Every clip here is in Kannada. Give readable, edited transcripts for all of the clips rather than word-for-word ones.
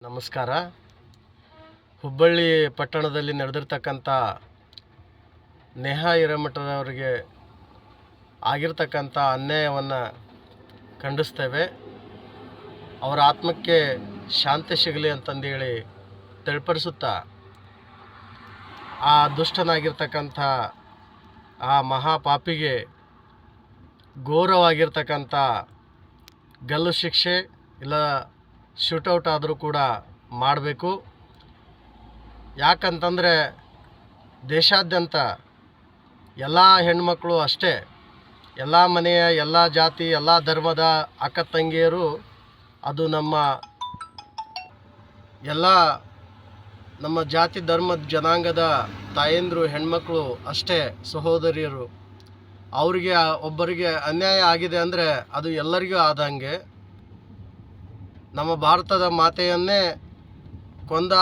ನಮಸ್ಕಾರ. ಹುಬ್ಬಳ್ಳಿ ಪಟ್ಟಣದಲ್ಲಿ ನಡೆದಿರ್ತಕ್ಕಂಥ ನೇಹಾ ಹಿರೇಮಠರವರಿಗೆ ಆಗಿರ್ತಕ್ಕಂಥ ಅನ್ಯಾಯವನ್ನು ಖಂಡಿಸ್ತೇವೆ. ಅವರ ಆತ್ಮಕ್ಕೆ ಶಾಂತಿ ಸಿಗಲಿ ಅಂತಂದೇಳಿ ತಿಳಿಪಡಿಸುತ್ತಾ, ಆ ದುಷ್ಟನಾಗಿರ್ತಕ್ಕಂಥ ಆ ಮಹಾಪಾಪಿಗೆ ಘೋರವಾಗಿರ್ತಕ್ಕಂಥ ಗಲ್ಲು ಶಿಕ್ಷೆ ಇಲ್ಲ ಶೂಟೌಟ್ ಆದರೂ ಕೂಡ ಮಾಡಬೇಕು. ಯಾಕಂತಂದರೆ ದೇಶಾದ್ಯಂತ ಎಲ್ಲ ಹೆಣ್ಮಕ್ಳು ಅಷ್ಟೇ, ಎಲ್ಲ ಮನೆಯ ಎಲ್ಲ ಜಾತಿ ಎಲ್ಲ ಧರ್ಮದ ಅಕ್ಕ ತಂಗಿಯರು, ಅದು ನಮ್ಮ ಜಾತಿ ಧರ್ಮದ ಜನಾಂಗದ ತಾಯಂದಿರು ಹೆಣ್ಮಕ್ಳು ಅಷ್ಟೇ, ಸಹೋದರಿಯರು. ಅವರಿಗೆ ಒಬ್ಬರಿಗೆ ಅನ್ಯಾಯ ಆಗಿದೆ ಅಂದರೆ ಅದು ಎಲ್ಲರಿಗೂ ಆದಂಗೆ. ನಮ್ಮ ಭಾರತದ ಮಾತೆಯನ್ನೇ ಕೊಂದ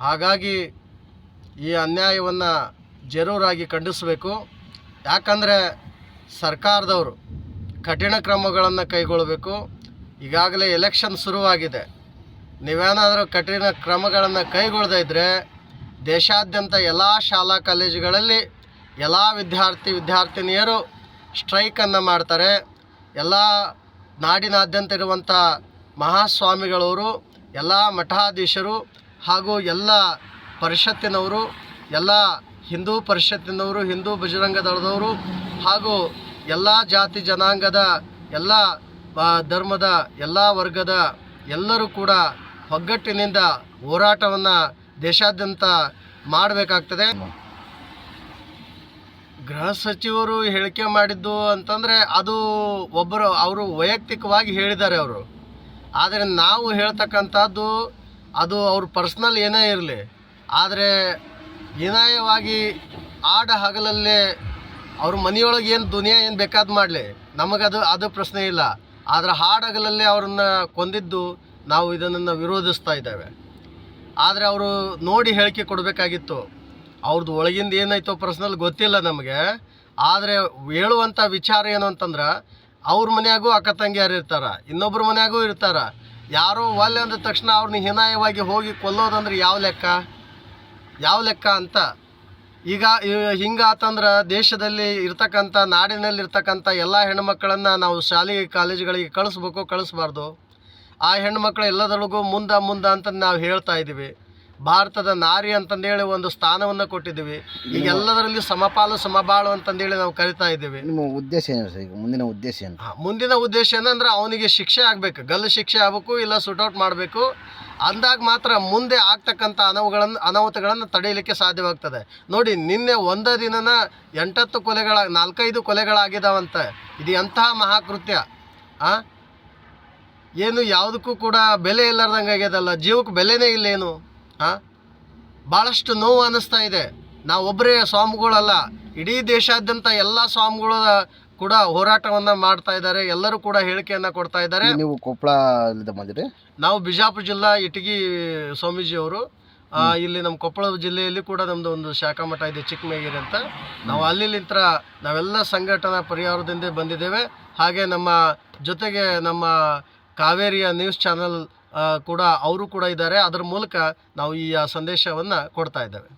ಹಾಗಾಗಿ ಈ ಅನ್ಯಾಯವನ್ನು ಜರೂರಾಗಿ ಖಂಡಿಸಬೇಕು. ಯಾಕಂದರೆ ಸರ್ಕಾರದವರು ಕಠಿಣ ಕ್ರಮಗಳನ್ನು ಕೈಗೊಳ್ಳಬೇಕು. ಈಗಾಗಲೇ ಎಲೆಕ್ಷನ್ ಶುರುವಾಗಿದೆ. ನೀವೇನಾದರೂ ಕಠಿಣ ಕ್ರಮಗಳನ್ನು ಕೈಗೊಳ್ಳದೇ ಇದ್ದರೆ ದೇಶಾದ್ಯಂತ ಎಲ್ಲ ಶಾಲಾ ಕಾಲೇಜುಗಳಲ್ಲಿ ಎಲ್ಲ ವಿದ್ಯಾರ್ಥಿನಿಯರು ಸ್ಟ್ರೈಕನ್ನು ಮಾಡ್ತಾರೆ. ಎಲ್ಲ ನಾಡಿನಾದ್ಯಂತ ಇರುವಂಥ ಮಹಾಸ್ವಾಮಿಗಳವರು, ಎಲ್ಲ ಮಠಾಧೀಶರು ಹಾಗೂ ಎಲ್ಲ ಪರಿಷತ್ತಿನವರು, ಎಲ್ಲ ಹಿಂದೂ ಪರಿಷತ್ತಿನವರು, ಹಿಂದೂ ಬಜರಂಗ ದಳದವರು ಹಾಗೂ ಎಲ್ಲ ಜಾತಿ ಜನಾಂಗದ ಎಲ್ಲ ಧರ್ಮದ ಎಲ್ಲ ವರ್ಗದ ಎಲ್ಲರೂ ಕೂಡ ಒಗ್ಗಟ್ಟಿನಿಂದ ಹೋರಾಟವನ್ನು ದೇಶಾದ್ಯಂತ ಮಾಡಬೇಕಾಗ್ತದೆ. ಗೃಹ ಸಚಿವರು ಹೇಳಿಕೆ ಮಾಡಿದ್ದು ಅಂತಂದರೆ ಅದು ಅವರು ವೈಯಕ್ತಿಕವಾಗಿ ಹೇಳಿದ್ದಾರೆ ಅವರು. ಆದರೆ ನಾವು ಹೇಳ್ತಕ್ಕಂಥದ್ದು ಅದು ಅವ್ರ ಪರ್ಸ್ನಲ್ ಏನೇ ಇರಲಿ, ಆದರೆ ಹೀನಾಯವಾಗಿ ಹಗಲಲ್ಲೇ ಅವ್ರ ಮನೆಯೊಳಗೆ ಏನು ದುನಿಯಾ ಏನು ಬೇಕಾದ ಮಾಡಲಿ, ಅದು ಪ್ರಶ್ನೆ ಇಲ್ಲ. ಆದರೆ ಹಗಲಲ್ಲೇ ಅವ್ರನ್ನ ಕೊಂದಿದ್ದು ನಾವು ಇದನ್ನು ವಿರೋಧಿಸ್ತಾ ಇದ್ದೇವೆ. ಆದರೆ ಅವರು ನೋಡಿ ಹೇಳಿಕೆ ಕೊಡಬೇಕಾಗಿತ್ತು. ಅವ್ರದ್ದು ಒಳಗಿಂದ ಏನಾಯ್ತೋ ಪರ್ಸ್ನಲ್ ಗೊತ್ತಿಲ್ಲ ನಮಗೆ. ಆದರೆ ಹೇಳುವಂಥ ವಿಚಾರ ಏನು ಅಂತಂದ್ರೆ, ಅವ್ರ ಮನೆಯಾಗೂ ಅಕ್ಕ ತಂಗಿಯಾರು ಇರ್ತಾರೆ, ಇನ್ನೊಬ್ಬರ ಮನೆಯಾಗೂ ಇರ್ತಾರೆ. ಯಾರೋ ಒಲ್ಲೆ ಅಂದ ತಕ್ಷಣ ಅವ್ರನ್ನ ಹೀನಾಯವಾಗಿ ಹೋಗಿ ಕೊಲ್ಲೋದಂದ್ರೆ ಯಾವ ಲೆಕ್ಕ ಅಂತ. ಈಗ ಹಿಂಗಾತಂದ್ರೆ ದೇಶದಲ್ಲಿ ಇರ್ತಕ್ಕಂಥ ನಾಡಿನಲ್ಲಿರ್ತಕ್ಕಂಥ ಎಲ್ಲ ಹೆಣ್ಮಕ್ಕಳನ್ನು ನಾವು ಶಾಲೆ ಕಾಲೇಜುಗಳಿಗೆ ಕಳಿಸ್ಬಾರ್ದು. ಆ ಹೆಣ್ಮಕ್ಳು ಎಲ್ಲದರೊಳಗೂ ಮುಂದೆ ಅಂತ ನಾವು ಹೇಳ್ತಾ ಇದ್ದೀವಿ. ಭಾರತದ ನಾರಿ ಅಂತಂದೇಳಿ ಒಂದು ಸ್ಥಾನವನ್ನು ಕೊಟ್ಟಿದ್ದೀವಿ. ಈಗ ಎಲ್ಲದರಲ್ಲಿ ಸಮಪಾಲು ಸಮಬಾಳು ಅಂತಂದೇಳಿ ನಾವು ಕರಿತಾ ಇದ್ದೀವಿ. ನಿಮ್ಮ ಉದ್ದೇಶ ಏನು ಸರ್? ಈಗ ಮುಂದಿನ ಉದ್ದೇಶ ಏನಂದ್ರೆ ಅವನಿಗೆ ಶಿಕ್ಷೆ ಆಗಬೇಕು, ಗಲ್ಲು ಶಿಕ್ಷೆ ಆಗಬೇಕು, ಇಲ್ಲ ಶೂಟೌಟ್ ಮಾಡಬೇಕು. ಅಂದಾಗ ಮಾತ್ರ ಮುಂದೆ ಆಗ್ತಕ್ಕಂಥ ಅನಾಹುತಗಳನ್ನು ತಡೆಯಲಿಕ್ಕೆ ಸಾಧ್ಯವಾಗ್ತದೆ. ನೋಡಿ, ನಿನ್ನೆ ಒಂದೇ ದಿನನ 4-5 ಕೊಲೆಗಳಾಗಿದ್ದಾವಂತೆ. ಇದು ಎಂತಹ ಮಹಾಕೃತ್ಯ! ಏನು ಯಾವುದಕ್ಕೂ ಕೂಡ ಬೆಲೆ ಇಲ್ಲಾರ್ದಂಗೆ ಆಗ್ಯದಲ್ಲ, ಜೀವಕ್ಕೆ ಬೆಲೆನೇ ಇಲ್ಲೇನು. ಭಾಳಷ್ಟು ನೋವು ಅನ್ನಿಸ್ತಾ ಇದೆ. ನಾವೊಬ್ಬರೇ ಸ್ವಾಮಿಗಳಲ್ಲ, ಇಡೀ ದೇಶಾದ್ಯಂತ ಎಲ್ಲ ಸ್ವಾಮಿಗಳು ಕೂಡ ಹೋರಾಟವನ್ನು ಮಾಡ್ತಾ ಇದ್ದಾರೆ. ಎಲ್ಲರೂ ಕೂಡ ಹೇಳಿಕೆಯನ್ನು ಕೊಡ್ತಾ ಇದ್ದಾರೆ. ನೀವು ಕೊಪ್ಪಳದಿಂದ ಬಂದಿರಿ? ನಾವು ಬಿಜಾಪುರ ಜಿಲ್ಲಾ ಇಟಗಿ ಸ್ವಾಮೀಜಿಯವರು. ಇಲ್ಲಿ ನಮ್ಮ ಕೊಪ್ಪಳ ಜಿಲ್ಲೆಯಲ್ಲಿ ಕೂಡ ನಮ್ಮದು ಒಂದು ಶಾಖಾ ಮಠ ಇದೆ, ಚಿಕ್ಕಮೇಗಿರಿ ಅಂತ. ನಾವು ಅಲ್ಲಿಂದ ನಾವೆಲ್ಲ ಸಂಘಟನಾ ಪರಿವಾರದಿಂದ ಬಂದಿದ್ದೇವೆ. ಹಾಗೆ ನಮ್ಮ ಜೊತೆಗೆ ನಮ್ಮ ಕಾವೇರಿಯ ನ್ಯೂಸ್ ಚಾನಲ್ ಕೂಡ ಅವರು ಕೂಡ ಇದ್ದಾರೆ. ಅದರ ಮೂಲಕ ನಾವು ಈ ಸಂದೇಶವನ್ನು ಕೊಡ್ತಾ ಇದ್ದೇವೆ.